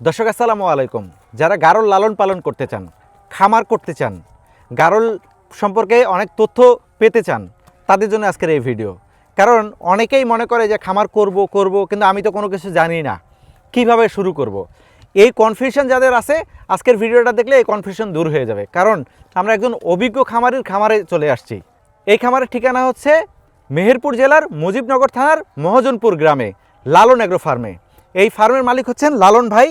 দর্শক আসসালামু আলাইকুম। যারা গারল লালন পালন করতে চান, খামার করতে চান, গারল সম্পর্কে অনেক তথ্য পেতে চান, তাদের জন্য আজকের এই ভিডিও। কারণ অনেকেই মনে করে যে খামার করব কিন্তু আমি তো কোনো কিছু জানি না, কিভাবে শুরু করব। এই কনফিউশন যাদের আছে, আজকের ভিডিওটা দেখলে এই কনফিউশন দূর হয়ে যাবে। কারণ আমরা একজন অভিজ্ঞ খামারের খামারে চলে আসছি। এই খামারের ঠিকানা হচ্ছে মেহেরপুর জেলার মুজিবনগর থানার মহাজনপুর গ্রামে লালন এগ্রো ফার্মে। এই ফার্মের মালিক হচ্ছেন লালন ভাই।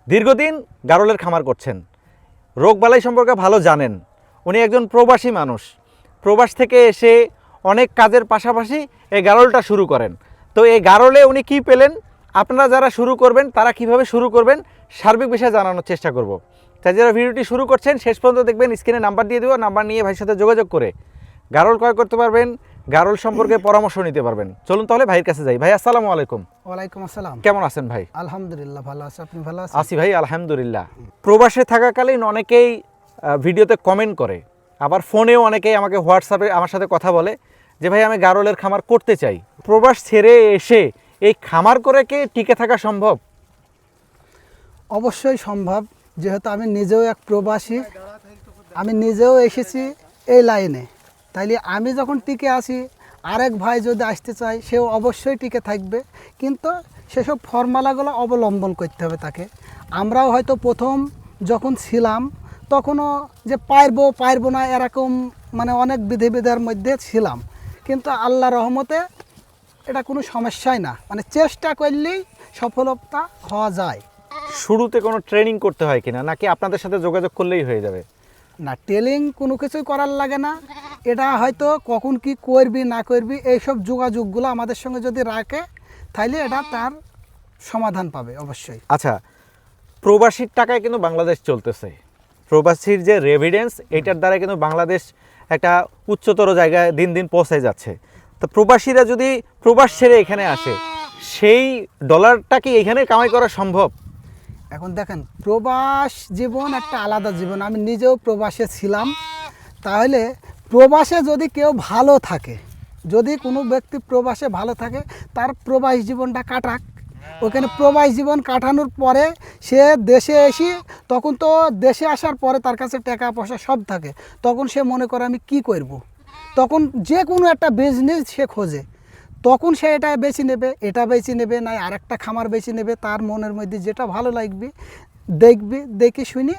দীর্ঘদিন গারলের খামার করছেন, রোগবালাই সম্পর্কে ভালো জানেন। উনি একজন প্রবাসী মানুষ, প্রবাস থেকে এসে অনেক কাজের পাশাপাশি এই গারলটা শুরু করেন। তো এই গারলে উনি কি পেলেন, আপনারা যারা শুরু করবেন তারা কিভাবে শুরু করবেন, সার্বিক বিষয়ে জানানোর চেষ্টা করব। তাই যারা ভিডিওটি শুরু করছেন শেষ পর্যন্ত দেখবেন, স্ক্রিনে নাম্বার দিয়ে দেবো, নাম্বার নিয়ে ভাইয়ের সাথে যোগাযোগ করে গারল ক্রয় করতে পারবেন, গারল সম্পর্কে পরামর্শ নিতে পারবেন। চলুন তাহলে ভাইয়ের কাছে যাই। ভাই আসসালামু আলাইকুম। ওয়ালাইকুম আসসালাম। কেমন আছেন ভাই? আলহামদুলিল্লাহ ভালো আছি, আপনি ভালো আছেন? আছি ভাই আলহামদুলিল্লাহ। প্রবাসে থাকাকালীন অনেকেই ভিডিওতে কমেন্ট করে, আবার ফোনেও অনেকেই আমাকে হোয়াটসঅ্যাপে আমার সাথে কথা বলে যে ভাই আমি গারলের খামার করতে চাই। প্রবাস ছেড়ে এসে এই খামার করে কি টিকে থাকা সম্ভব? অবশ্যই সম্ভব, যেহেতু আমি নিজেও এক প্রবাসী, আমি নিজেও এসেছি এই লাইনে। তাইলে আমি যখন টিকে আসি, আরেক ভাই যদি আসতে চায় সেও অবশ্যই টিকে থাকবে, কিন্তু সেসব ফর্মুলাগুলো অবলম্বন করতে হবে তাকে। আমরাও হয়তো প্রথম যখন ছিলাম তখনও যে পারবো না এরকম মানে অনেক বিধিবিধার মধ্যে ছিলাম, কিন্তু আল্লাহ রহমতে এটা কোনো সমস্যাই না, মানে চেষ্টা করলেই সফলতা হওয়া যায়। শুরুতে কোনো ট্রেনিং করতে হয় কিনা, নাকি আপনাদের সাথে যোগাযোগ করলেই হয়ে যাবে? না, টেলিং কোনো কিছুই করার লাগে না। এটা হয়তো কখন কি করবি না করবি এইসব যোগাযোগগুলো আমাদের সঙ্গে যদি রাখে, তাহলে এটা তার সমাধান পাবে অবশ্যই। আচ্ছা, প্রবাসীর টাকায় কিন্তু বাংলাদেশ চলতেছে, প্রবাসীর যে রেভিডেন্স এটার দ্বারা কিন্তু বাংলাদেশ একটা উচ্চতর জায়গায় দিন দিন পৌঁছে যাচ্ছে। তো প্রবাসীরা যদি প্রবাস ছেড়ে এখানে আসে, সেই ডলারটা কি এখানে কামাই করা সম্ভব? এখন দেখেন, প্রবাস জীবন একটা আলাদা জীবন। আমি নিজেও প্রবাসে ছিলাম। তাহলে প্রবাসে যদি কেউ ভালো থাকে, যদি কোনো ব্যক্তি প্রবাসে ভালো থাকে, তার প্রবাস জীবনটা কাটাক। ওখানে প্রবাস জীবন কাটানোর পরে সে দেশে এসে, তখন তো দেশে আসার পরে তার কাছে টাকা পয়সা সব থাকে, তখন সে মনে করে আমি কি করব। তখন যে কোনো একটা বিজনেস সে খোঁজে, তখন সে এটা বেছে নেবে, এটা বেছে নেবে, না আরেকটা খামার বেছে নেবে। তার মনের মধ্যে যেটা ভালো লাগবে দেখে শুনে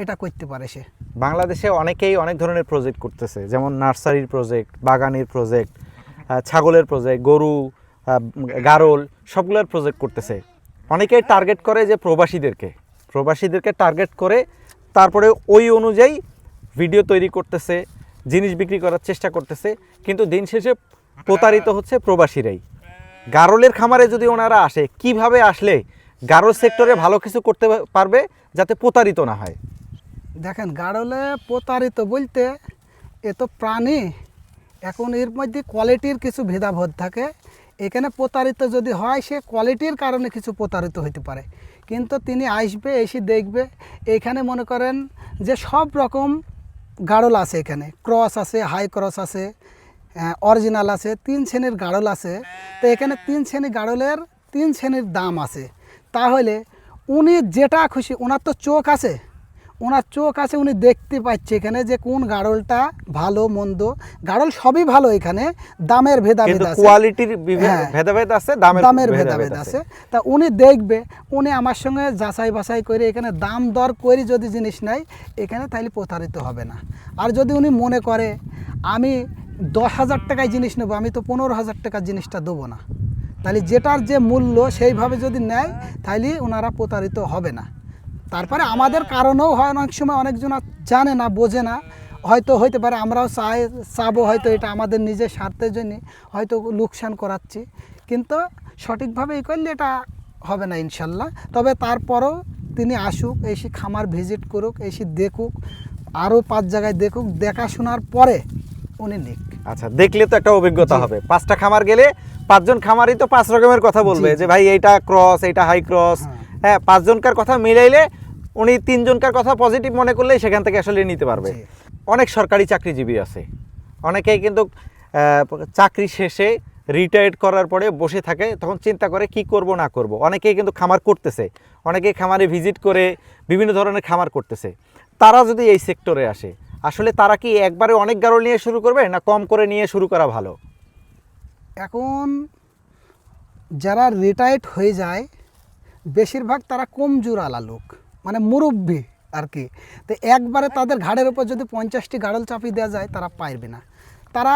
এটা করতে পারে সে। বাংলাদেশে অনেকেই অনেক ধরনের প্রজেক্ট করতেছে, যেমন নার্সারির প্রজেক্ট, বাগানের প্রজেক্ট, ছাগলের প্রজেক্ট, গরু, গারল, সবগুলোর প্রজেক্ট করতেছে। অনেকেই টার্গেট করে যে প্রবাসীদেরকে টার্গেট করে তারপরে ওই অনুযায়ী ভিডিও তৈরি করতেছে, জিনিস বিক্রি করার চেষ্টা করতেছে, কিন্তু দিন শেষে প্রতারিত হচ্ছে প্রবাসীরাই। গারলের খামারে যদি ওনারা আসে, কিভাবে আসলে গারল সেক্টরে ভালো কিছু করতে পারবে যাতে প্রতারিত না হয়? দেখেন, গাড়লে প্রতারিত বলতে এ তো প্রাণী, এখন এর মধ্যে কোয়ালিটির কিছু ভেদাভেদ থাকে। এখানে প্রতারিত যদি হয়, সে কোয়ালিটির কারণে কিছু প্রতারিত হতে পারে, কিন্তু তিনি আসবে, এসে দেখবে। এখানে মনে করেন যে সব রকম গাড়ল আছে, এখানে ক্রস আছে, হাই ক্রস আছে, অরিজিনাল আছে, 3 শ্রেণীর গাড়ল আছে। তো এখানে 3 শ্রেণী গাড়লের 3 শ্রেণীর দাম আছে। তাহলে উনি যেটা খুশি, ওনার তো চোখ আছে, উনি দেখতে পাচ্ছে এখানে যে কোন গাড়লটা ভালো মন্দ। গাড়ল সবই ভালো, এখানে দামের ভেদাভেদ আছে, কোয়ালিটির ভেদাভেদ আছে, দামের ভেদাভেদ আছে। তা উনি দেখবে, উনি আমার সঙ্গে যাচাই বাছাই করে এখানে দাম দর করে যদি জিনিস নেয় এখানে, তাহলে প্রতারিত হবে না। আর যদি উনি মনে করে আমি 10,000 টাকায় জিনিস নেবো, আমি তো 15,000 টাকার জিনিসটা দেবো না, তাহলে যেটার যে মূল্য সেইভাবে যদি নেয়, তাহলে ওনারা প্রতারিত হবে না। তারপরে আমাদের কারণেও হয়, অনেক সময় অনেকজন জানে না, বোঝে না, হয়তো হইতে পারে আমরাও চাবো হয়তো এটা আমাদের নিজের স্বার্থের জন্য হয়তো লোকসান করাচ্ছি, কিন্তু সঠিকভাবে এই করলে এটা হবে না ইনশাল্লাহ। তবে তারপরেও তিনি আসুক, এসে খামার ভিজিট করুক, এসে দেখুক, আরও 5 জায়গায় দেখুক, দেখাশোনার পরে উনি নিক। আচ্ছা, দেখলে তো একটা অভিজ্ঞতা হবে। 5টা খামার গেলে 5 জন খামারই তো 5 রকমের কথা বলবে, যে ভাই এইটা ক্রস, এইটা হাই ক্রস। হ্যাঁ, 5 জনকার কথা মিলাইলে উনি 3 জনকার কথা পজিটিভ মনে করলেই সেখান থেকে আসলে নিতে পারবে। অনেক সরকারি চাকরিজীবী আছে, অনেকেই কিন্তু চাকরি শেষে রিটায়ার্ড করার পরে বসে থাকে, তখন চিন্তা করে কি করব না করব। অনেকেই কিন্তু খামার করতেছে, অনেকেই খামারে ভিজিট করে বিভিন্ন ধরনের খামার করতেছে। তারা যদি এই সেক্টরে আসে, আসলে তারা কি একবারে অনেক গারল নিয়ে শুরু করবে না কম করে নিয়ে শুরু করা ভালো? এখন যারা রিটায়ার্ড হয়ে যায় বেশিরভাগ তারা কমজোরালা লোক, মানে মুরব্বী আর কি। তো একবারে তাদের ঘাড়ের ওপর যদি 50টি গাড়ল চাপিয়ে দেওয়া যায় তারা পারবে না। তারা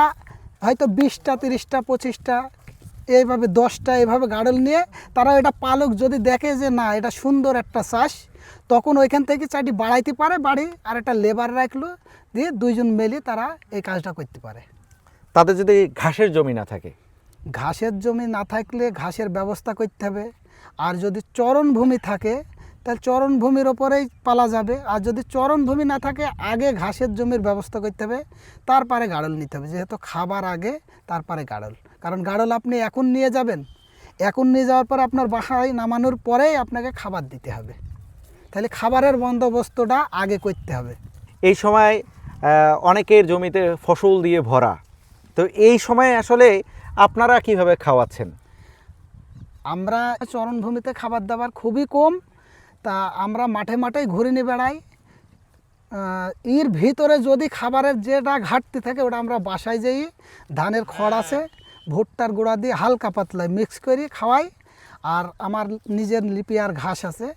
হয়তো 20টা 30টা 25টা এইভাবে 10টা এইভাবে গাড়ল নিয়ে তারা এটা পালক যদি দেখে যে না এটা সুন্দর একটা চাষ, তখন ওইখান থেকে চারটি বাড়াইতে পারে, বাড়ি আর একটা লেবার রাখলো, দিয়ে দুইজন মিলে তারা এই কাজটা করতে পারে। তাদের যদি ঘাসের জমি না থাকে? ঘাসের জমি না থাকলে ঘাসের ব্যবস্থা করতে হবে। আর যদি চরণভূমি থাকে তাহলে চরণভূমির ওপরেই পালা যাবে। আর যদি চরণভূমি না থাকে আগে ঘাসের জমির ব্যবস্থা করতে হবে, তারপরে গাড়ল নিতে হবে। যেহেতু খাবার আগে তারপরে গাড়ল, কারণ গাড়ল আপনি এখন নিয়ে যাবেন, এখন নিয়ে যাওয়ার পর আপনার বাসায় নামানোর পরেই আপনাকে খাবার দিতে হবে। তাহলে খাবারের বন্দোবস্তটা আগে করতে হবে। এই সময় অনেকের জমিতে ফসল দিয়ে ভরা, তো এই সময় আসলে আপনারা কিভাবে খাওয়াচ্ছেন? আমরা চরণভূমিতে খাবার দাবার খুবই কম, তা আমরা মাঠে মাঠেই ঘুরে নিয়ে বেড়াই। এর ভিতরে যদি খাবারের যেটা ঘাটতি থাকে ওটা আমরা বাসায় যাই, ধানের খড় আছে, ভুট্টার গুঁড়া দিয়ে হালকা পাতলায় মিক্স করি খাওয়াই। আর আমার নিজের লিপিয়ার ঘাস আছে,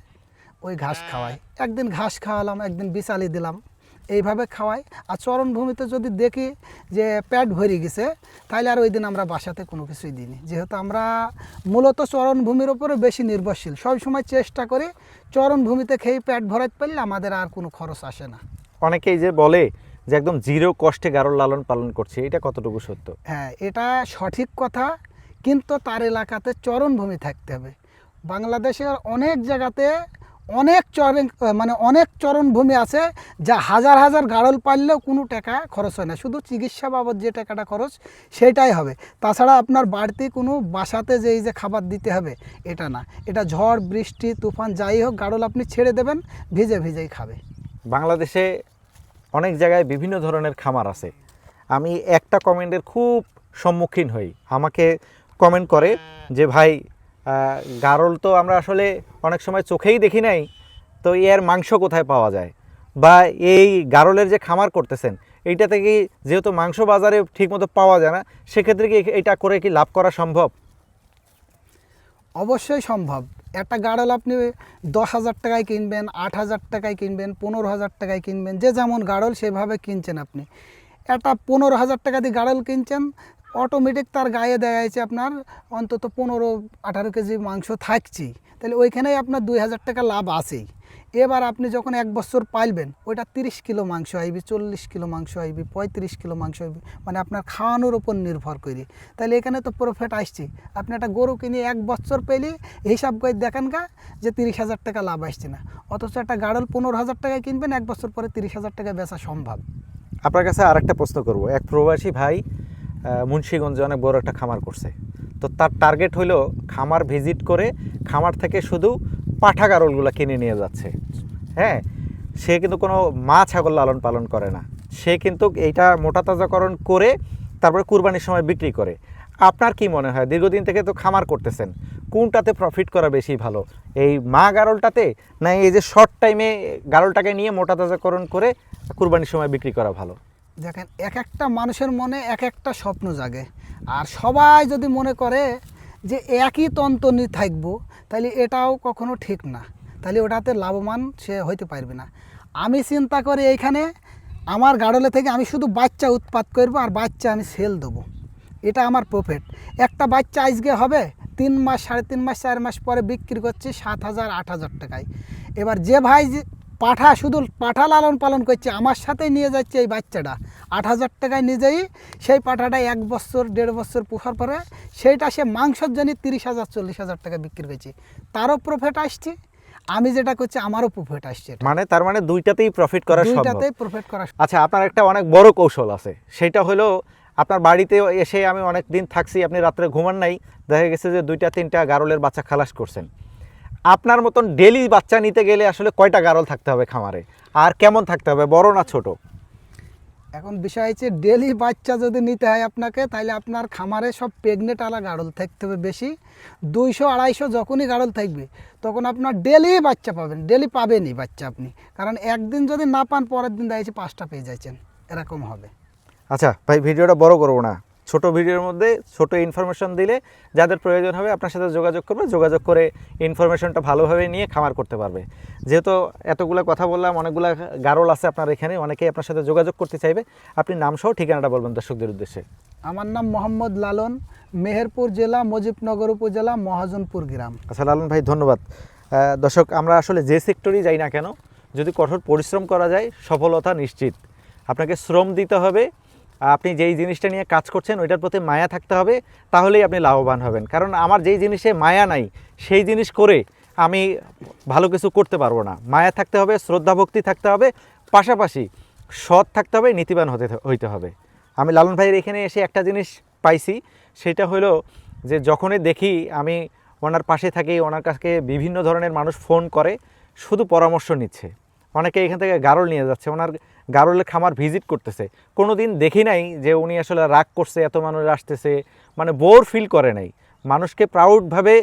ওই ঘাস খাওয়াই। একদিন ঘাস খাওয়ালাম, একদিন বিচালি দিলাম, এইভাবে খাওয়াই। আর চরণভূমিতে যদি দেখি যে পেট ভরে গেছে তাহলে আর ওই দিন আমরা বাসাতে কোনো কিছুই দিইনি। যেহেতু আমরা মূলত চরণভূমির ওপরে বেশি নির্ভরশীল, সবসময় চেষ্টা করি চরণভূমিতে খেয়ে পেট ভরাতে পারলে আমাদের আর কোনো খরচ আসে না। অনেকেই যে বলে যে একদম জিরো কষ্টে গারল লালন পালন করছে, এটা কতটুকু সত্য? হ্যাঁ, এটা সঠিক কথা, কিন্তু তার এলাকাতে চরণভূমি থাকতে হবে। বাংলাদেশের অনেক জায়গাতে অনেক অনেক চরণভূমি আছে যা হাজার হাজার গাড়ল পাললেও কোনো টাকা খরচ হয় না, শুধু চিকিৎসা বাবদ যে টাকাটা খরচ সেটাই হবে। তাছাড়া আপনার বাড়তি কোনো বাসাতে যে এই যে খাবার দিতে হবে এটা না। এটা ঝড় বৃষ্টি তুফান যাই হোক গাড়ল আপনি ছেড়ে দেবেন, ভিজে ভিজেই খাবে। বাংলাদেশে অনেক জায়গায় বিভিন্ন ধরনের খামার আছে। আমি একটা কমেন্টের খুব সম্মুখীন হই, আমাকে কমেন্ট করে যে ভাই গারল তো আমরা আসলে অনেক সময় চোখেই দেখি নাই, তো এর মাংস কোথায় পাওয়া যায়? বা এই গারলের যে খামার করতেছেন এইটা থেকে যেহেতু মাংস বাজারে ঠিকমতো পাওয়া যায় না, সেক্ষেত্রে কি এটা করে কি লাভ করা সম্ভব? অবশ্যই সম্ভব। একটা গাড়ল আপনি 10,000 টাকায় কিনবেন, 8,000 টাকায় কিনবেন, 15,000 টাকায় কিনবেন, যে যেমন গাড়ল সেভাবে কিনছেন। আপনি একটা 15,000 টাকা দিয়ে গাড়ল কিনছেন, অটোমেটিক তার গায়ে দেখা যাচ্ছে আপনার অন্তত 15-18 কেজি মাংস থাকছেই, তাহলে ওইখানেই আপনার 2,000 টাকা লাভ আছেই। এবার আপনি যখন 1 বছর পালবেন ওইটা 30 কিলো মাংস আইবি, 40 কিলো মাংস আইবি, 35 কিলো মাংস আইবি, মানে আপনার খাওয়ানোর উপর নির্ভর করে। তাহলে এখানে তো প্রফিট আসছে। আপনি একটা গরু কিনে 1 বছর পেলে হিসাব করে দেখেন গা যে 30,000 টাকা লাভ আসছে না, অথচ একটা গাড়ল 15,000 টাকায় কিনবেন, 1 বছর পরে 30,000 টাকা বেচা সম্ভব। আপনার কাছে আরেকটা প্রশ্ন করব। এক প্রবাসী ভাই মুন্সিগঞ্জে অনেক বড় একটা খামার করছে, তো তার টার্গেট হলো খামার ভিজিট করে খামার থেকে শুধু পাঠা গারলগুলো কিনে নিয়ে যাচ্ছে। হ্যাঁ, সে কিন্তু কোনো মা ছাগল লালন পালন করে না, সে কিন্তু এইটা মোটা তাজাকরণ করে তারপরে কুরবানির সময় বিক্রি করে। আপনার কি মনে হয়, দীর্ঘদিন থেকে তো খামার করতেছেন, কোনটাতে প্রফিট করা বেশি ভালো, এই মা গারলটাতে না এই যে শর্ট টাইমে গারলটাকে নিয়ে মোটা তাজাকরণ করে কুরবানির সময় বিক্রি করা ভালো? দেখেন, এক একটা মানুষের মনে এক একটা স্বপ্ন জাগে, আর সবাই যদি মনে করে যে একই তন্ত্র নিয়ে থাকবো তাহলে এটাও কখনো ঠিক না, তাহলে ওটাতে লাভবান সে হইতে পারবে না। আমি চিন্তা করি এইখানে আমার গাড়লে থেকে আমি শুধু বাচ্চা উৎপাদ করব আর বাচ্চা আমি সেল দেবো, এটা আমার প্রফিট। একটা বাচ্চা আজকে হবে 3 মাস 3.5 মাস 4 মাস পরে বিক্রি করছি 7,000 8,000 টাকায়। এবার যে ভাই পাঠা শুধু পাঠা লালন পালন করছে আমার সাথে নিয়ে যাচ্ছে এই বাচ্চাটা 8,000 টাকায় নিজেই, সেই পাঠাটা 1 বছর 1.5 বছর পোষার পরে সেইটা সে মাংসের জন্য 30,000 40,000 টাকা বিক্রি করছে, তারও প্রফিট আসছে, আমি যেটা করছি আমারও প্রফিট আসছে। মানে তার মানে দুইটাতেই প্রফিট করা সম্ভব। দুইটাতেই প্রফিট করা। আচ্ছা, আপনার একটা অনেক বড় কৌশল আছে, সেটা হলো আপনার বাড়িতে এসে আমি অনেক দিন থাকছি, আপনি রাত্রে ঘুমান নাই, দেখা গেছে যে 2-3টা গারলের বাচ্চা খালাস করছেন। আপনার মতন ডেলি বাচ্চা নিতে গেলে আসলে কয়টা গারল থাকতে হবে খামারে, আর কেমন থাকতে হবে, বড় না ছোট? এখন বিষয় হচ্ছে ডেলি বাচ্চা যদি নিতে হয় আপনাকে, তাহলে আপনার খামারে সব প্রেগনেন্ট আলা গাড়ল থাকতে হবে বেশি। 200-250 যখনই গাড়ল থাকবে তখন আপনার ডেলি বাচ্চা পাবেন, ডেলি পাবেনই বাচ্চা আপনি। কারণ একদিন যদি না পান পরের দিন দেখছি 5টা পেয়ে যাচ্ছেন, এরকম হবে। আচ্ছা ভাই, ভিডিওটা বড় করবো না, ছোট ভিডিওর মধ্যে ছোট ইনফরমেশন দিলে যাদের প্রয়োজন হবে আপনার সাথে যোগাযোগ করবে, যোগাযোগ করে ইনফরমেশনটা ভালোভাবে নিয়ে খামার করতে পারবে। যেহেতু এতগুলো কথা বললাম, অনেকগুলো গারল আছে আপনার এখানে, অনেকেই আপনার সাথে যোগাযোগ করতে চাইবে। আপনি নাম সহ ঠিকানাটা বলবেন দর্শকদের উদ্দেশ্যে। আমার নাম মোহাম্মদ লালন, মেহেরপুর জেলা, মুজিবনগর উপজেলা, মহাজনপুর গ্রাম। আচ্ছা লালন ভাই, ধন্যবাদ। দর্শক, আমরা আসলে যে সেক্টরেই যাই না কেন, যদি কঠোর পরিশ্রম করা যায় সফলতা নিশ্চিত। আপনাকে শ্রম দিতে হবে, আপনি যেই জিনিসটা নিয়ে কাজ করছেন ওইটার প্রতি মায়া থাকতে হবে, তাহলেই আপনি লাভবান হবেন। কারণ আমার যেই জিনিসে মায়া নাই সেই জিনিস করে আমি ভালো কিছু করতে পারবো না। মায়া থাকতে হবে, শ্রদ্ধা ভক্তি থাকতে হবে, পাশাপাশি সৎ থাকতে হবে, নীতিবান হইতে হবে। আমি লালন ভাইয়ের এখানে এসে একটা জিনিস পাইছি, সেটা হলো যে যখনই দেখি আমি ওনার পাশে থাকি, ওনার কাছে বিভিন্ন ধরনের মানুষ ফোন করে, শুধু পরামর্শ নিচ্ছে। অনেকে এখান থেকে গারল নিয়ে যাচ্ছে, ওনার গারলের খামার ভিজিট করতেছে। কোনো দিন দেখি নাই যে উনি আসলে রাগ করছে, এত মানুষ আসতেছে, মানে বোর ফিল করে নাই। মানুষকে প্রাউডভাবে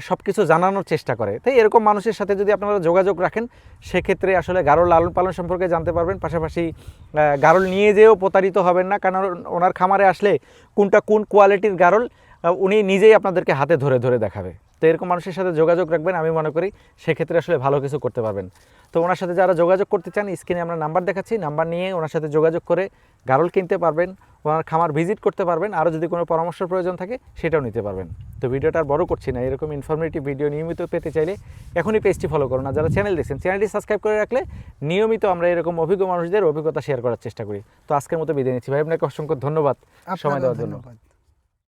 সব কিছু জানানোর চেষ্টা করে। তাই এরকম মানুষের সাথে যদি আপনারা যোগাযোগ রাখেন, সেক্ষেত্রে আসলে গারল লালন পালন সম্পর্কে জানতে পারবেন। পাশাপাশি গারল নিয়ে যেয়েও প্রতারিত হবেন না, কারণ ওনার খামারে আসলে কোনটা কোন কোয়ালিটির গারল উনি নিজেই আপনাদেরকে হাতে ধরে ধরে দেখাবে। তো এরকম মানুষের সাথে যোগাযোগ রাখবেন, আমি মনে করি সেক্ষেত্রে আসলে ভালো কিছু করতে পারবেন। তো ওনার সাথে যারা যোগাযোগ করতে চান, স্ক্রিনে আমরা নাম্বার দেখাচ্ছি, নাম্বার নিয়ে ওনার সাথে যোগাযোগ করে গারল কিনতে পারবেন, ওনার খামার ভিজিট করতে পারবেন। আরও যদি কোনো পরামর্শের প্রয়োজন থাকে সেটাও নিতে পারবেন। তো ভিডিওটা আর বড় করছি না, এরকম ইনফরমেটিভ ভিডিও নিয়মিত পেতে চাইলে এখনই পেজটি ফলো করুন। আর যারা চ্যানেল দেখছেন, চ্যানেলটি সাবস্ক্রাইব করে রাখলে নিয়মিত আমরা এরকম অভিজ্ঞ মানুষদের অভিজ্ঞতা শেয়ার করার চেষ্টা করি। তো আজকের মতো বিদায় নিচ্ছি ভাই, আপনাকে অসংখ্য ধন্যবাদ সময় আপনাকেও দেওয়ার জন্য। ধন্যবাদ।